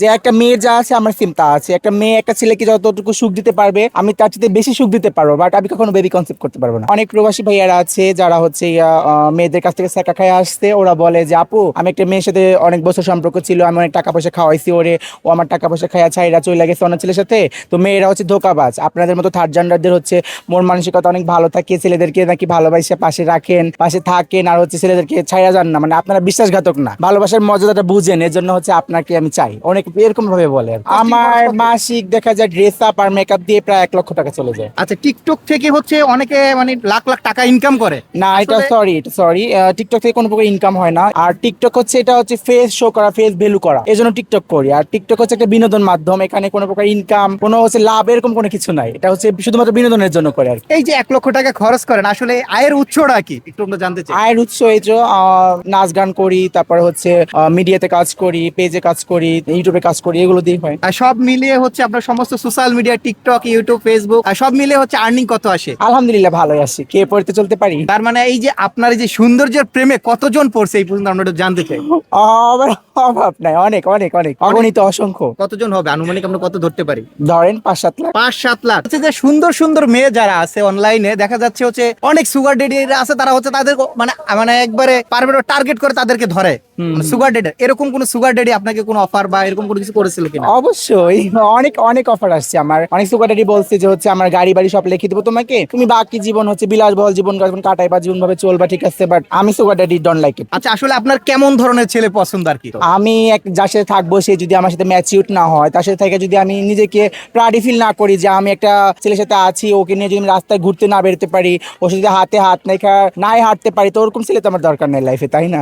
যে একটা মেয়ে যা আছে আমার সিম তা আছে, একটা মেয়ে একটা ছেলেকে যতটুকু সুখ দিতে পারবে আমি তার চেয়ে বেশি সুখ দিতে পারবো, বাট আমি কখনো বেবি কনসেপ্ট করতে পারবো না। অনেক প্রবাসী ভাইয়ারা আছে যারা হচ্ছে মেয়েদের কাছ থেকে সেকা খায় আসছে, ওরা বলে যে আপু আমি একটা মেয়ের সাথে অনেক বছর সম্পর্ক ছিল, আমি অনেক টাকা পয়সা খাওয়াইছি ওরে, ও আমার টাকা পয়সা খাইয়া ছাইরা চলে গেছে অন্য ছেলের সাথে। তো মেয়েরা হচ্ছে ধোকাবাজ, আপনাদের মতো থার্ড জেন্ডারদের হচ্ছে মন মানসিকতা অনেক ভালো থাকে, ছেলেদেরকে নাকি ভালোবাসে পাশে রাখেন, পাশে থাকেন, আর হচ্ছে ছেলেদেরকে ছাইরা যান না, মানে আপনারা বিশ্বাসঘাতক না, ভালোবাসার মর্যাদাটা বুঝেন, এর জন্য হচ্ছে আপনাকে আমি চাই, অনেক এরকম ভাবে বলে। আমার মাসিক দেখা যায় ড্রেস আপ আর মেকআপ দিয়ে প্রায় 1 লক্ষ টাকা চলে যায়। আচ্ছা, টিকটক থেকে হচ্ছে অনেকে মানে লাখ লাখ টাকা ইনকাম করে। না এটা আসলে- সরি, টিকটক থেকে কোনো প্রকার ইনকাম হয় না। আর টিকটক হচ্ছে এটা হচ্ছে ফেস শো করা, ফেস ভ্যালু করা, এই জন্য টিকটক করি। আর টিকটক হচ্ছে একটা বিনোদন মাধ্যম, এখানে কোনো প্রকার ইনকাম, কোনো হচ্ছে লাভ এরকম কোনো কিছু নাই, এটা হচ্ছে শুধুমাত্র বিনোদনের জন্য করে আর কি। এই যে 1 লক্ষ টাকা খরচ করেন, আসলে আয়ের উৎসটা কি একটু আমরা জানতে চাই। আয়ের উৎস এই যে নাচ গান করি, তারপরে হচ্ছে মিডিয়াতে কাজ করি, পেজে কাজ করি, ইউটিউবে কাজ করি, এগুলো দিয়ে হয়। আর সব মিলিয়ে হচ্ছে আপনার সমস্ত social media, TikTok, YouTube, Facebook, আর সব মিলিয়ে হচ্ছে আর্নিং কত আসে? আলহামদুলিল্লাহ ভালোই আছি, কে পড়তে চলতে পারি। তার মানে এই যে আপনার এই যে সৌন্দর্যের প্রেমে কতজন পড়ছে এই পর্যন্ত, আমরা একটু জানতে চাই। আমার অভাব নাই, অনেক অনেক অনেক অগণিত অসংখ্য। কতজন হবে আনুমানিক, আমরা কত ধরতে পারি? ধরেন 5-7 লাখ। 5-7 লাখ হচ্ছে যে সুন্দর সুন্দর মেয়ে যারা আছে অনলাইনে দেখা যাচ্ছে হচ্ছে অনেক সুগার ডেডি আছে, তারা হচ্ছে তাদের মানে মানে একবারে টার্গেট করে তাদেরকে ধরে সুগার ডেডি। এরকম কোন সুগার ডেডি আপনাকে কোনো অফার বা এরকম কোনো কিছু করেছিল কিনা? অবশ্যই অনেক অনেক অফার আসছে, আমার অনেক সুগার ড্যাডি বলছে যে হচ্ছে আমার গাড়ি বাড়ি সব লিখে দেবো তোমাকে, তুমি বাকি জীবন হচ্ছে বিলাসবহুল জীবন কাটাই বা জীবন ভাবে চলবা, ঠিক আছে, বাট আমি sugar daddy don't like it. আচ্ছা, আসলে আপনার কেমন ধরনের ছেলে পছন্দ আর কি? আমি এক যার সাথে থাকবো সে যদি আমার সাথে ম্যাচিউর না হয়, তার সাথে থেকে যদি আমি নিজেকে প্রাউড ফিল না করি যে আমি একটা ছেলের সাথে আছি, ওকে নিয়ে যদি আমি রাস্তায় ঘুরতে না বেরোতে পারি, ওর সাথে হাতে হাত নাই নাই হাঁটতে পারি, তো ওরকম ছেলে তো আমার দরকার নেই লাইফে, তাই না?